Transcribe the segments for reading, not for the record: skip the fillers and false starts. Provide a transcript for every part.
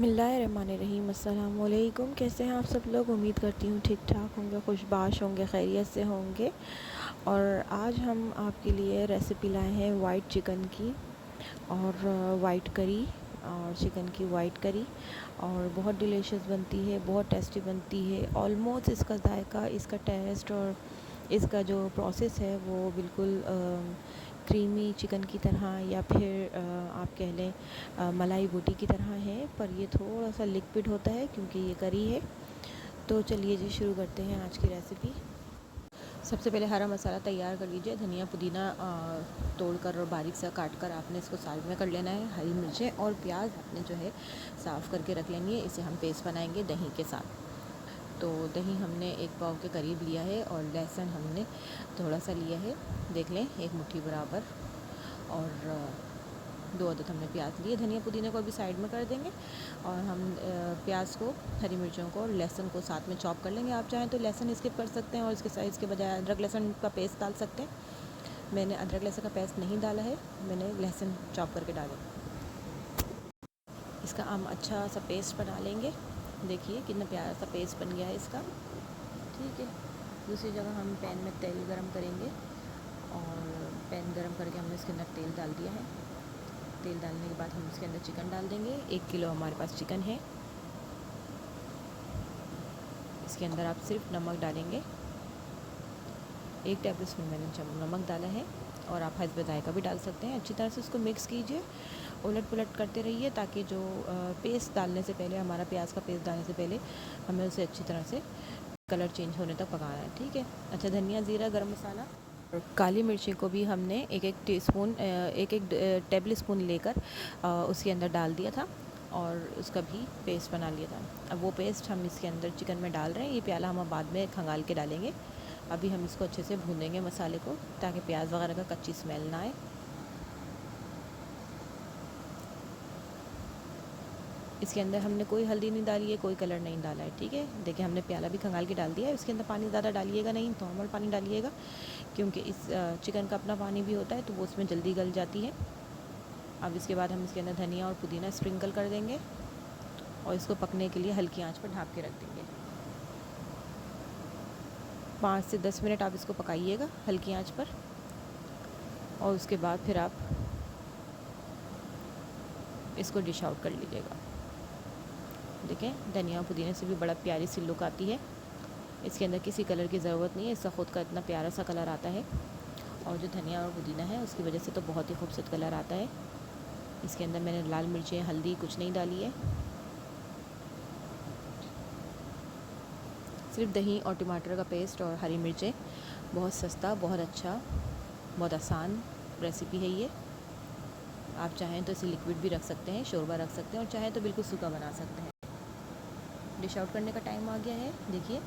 बिस्मिल्लाहिर्रहमानिर्रहीम। अस्सलाम वालेकुम। कैसे हैं आप सब लोग? उम्मीद करती हूँ ठीक ठाक होंगे, खुशबाश होंगे, खैरियत से होंगे। और आज हम आपके लिए रेसिपी लाए हैं वाइट चिकन की और वाइट करी और चिकन की वाइट करी। और बहुत डिलीशियस बनती है, बहुत टेस्टी बनती है। ऑलमोस्ट इसका जायका, इसका टेस्ट और इसका जो प्रोसेस है वो बिल्कुल क्रीमी चिकन की तरह या फिर आप कह लें मलाई बोटी की तरह है, पर ये थोड़ा सा लिक्विड होता है क्योंकि ये करी है। तो चलिए जी शुरू करते हैं आज की रेसिपी। सबसे पहले हरा मसाला तैयार कर लीजिए। धनिया पुदीना तोड़कर और बारीक सा काट कर आपने इसको साइड में कर लेना है। हरी मिर्चें और प्याज आपने जो है साफ़ करके रख लेनी है। इसे हम पेस्ट बनाएंगे दही के साथ। तो दही हमने 1 पाव के करीब लिया है और लहसुन हमने थोड़ा सा लिया है, देख लें 1 मुट्ठी बराबर। और 2 अदद हमने प्याज लिए। धनिया पुदीने को अभी साइड में कर देंगे और हम प्याज को, हरी मिर्चों को और लहसुन को साथ में चॉप कर लेंगे। आप चाहें तो लहसुन स्किप कर सकते हैं और इसके साइज़ के बजाय अदरक लहसुन का पेस्ट डाल सकते हैं। मैंने अदरक लहसुन का पेस्ट नहीं डाला है, मैंने लहसुन चॉप करके डाला। इसका हम अच्छा सा पेस्ट बना लेंगे। देखिए कितना प्यारा सा पेस्ट बन गया है इसका। ठीक है, दूसरी जगह हम पैन में तेल गरम करेंगे और पैन गरम करके हमने इसके अंदर तेल डाल दिया है। तेल डालने के बाद हम इसके अंदर चिकन डाल देंगे। 1 किलो हमारे पास चिकन है। इसके अंदर आप सिर्फ नमक डालेंगे। 1 टेबल स्पून मैंने नमक डाला है और आप हस्ब जायका भी डाल सकते हैं। अच्छी तरह से उसको मिक्स कीजिए, उलट पुलट करते रहिए ताकि जो पेस्ट डालने से पहले, हमारा प्याज का पेस्ट डालने से पहले हमें उसे अच्छी तरह से कलर चेंज होने तक पकाना है। ठीक है। अच्छा, धनिया, ज़ीरा, गरम मसाला और काली मिर्ची को भी हमने एक एक टेबल स्पून लेकर उसके अंदर डाल दिया था और उसका भी पेस्ट बना लिया था। अब वो पेस्ट हम इसके अंदर चिकन में डाल रहे हैं। ये प्याला हम बाद में खंगाल के डालेंगे। अभी हम इसको अच्छे से भूनेंगे मसाले को, ताकि प्याज वगैरह का कच्ची स्मेल ना आए। इसके अंदर हमने कोई हल्दी नहीं डाली है, कोई कलर नहीं डाला है। ठीक है, देखिए हमने प्याला भी खंगाल के डाल दिया है। इसके अंदर पानी ज़्यादा डालिएगा नहीं, नॉर्मल पानी डालिएगा, क्योंकि इस चिकन का अपना पानी भी होता है तो वो उसमें जल्दी गल जाती है। अब इसके बाद हम इसके अंदर धनिया और पुदीना स्प्रिंकल कर देंगे और इसको पकने के लिए हल्की आंच पर ढक के रख देंगे। 5 से 10 मिनट आप इसको पकाइएगा हल्की आंच पर और उसके बाद फिर आप इसको डिश आउट कर लीजिएगा। देखें, धनिया पुदीने से भी बड़ा प्यारी सी लुक आती है। इसके अंदर किसी कलर की ज़रूरत नहीं है, इसका ख़ुद का इतना प्यारा सा कलर आता है। और जो धनिया और पुदीना है उसकी वजह से तो बहुत ही खूबसूरत कलर आता है। इसके अंदर मैंने लाल मिर्चें, हल्दी कुछ नहीं डाली है, सिर्फ दही और टमाटर का पेस्ट और हरी मिर्चें। बहुत सस्ता, बहुत अच्छा, बहुत आसान रेसिपी है ये। आप चाहें तो इसे लिक्विड भी रख सकते हैं, शोरबा रख सकते हैं, और चाहें तो बिल्कुल सूखा बना सकते हैं। डिश आउट करने का टाइम आ गया है। देखिए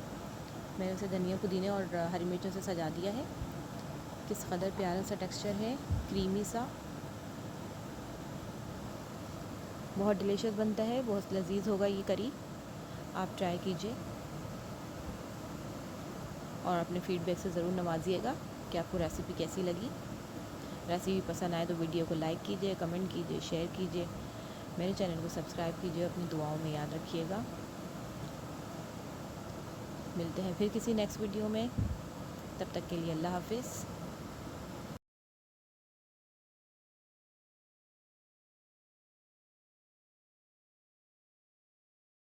मैंने उसे धनिया पुदीने और हरी मिर्चों से सजा दिया है। किस कदर प्यारा सा टेक्सचर है, क्रीमी सा, बहुत डिलीशियस बनता है, बहुत लजीज होगा ये करी। आप ट्राई कीजिए और अपने फीडबैक से ज़रूर नवाजिएगा कि आपको रेसिपी कैसी लगी। रेसिपी पसंद आए तो वीडियो को लाइक कीजिए, कमेंट कीजिए, शेयर कीजिए। मेरे चैनल को सब्सक्राइब कीजिए, अपनी दुआओं में याद रखिएगा। मिलते हैं फिर किसी नेक्स्ट वीडियो में, तब तक के लिए अल्लाह हाफिज़।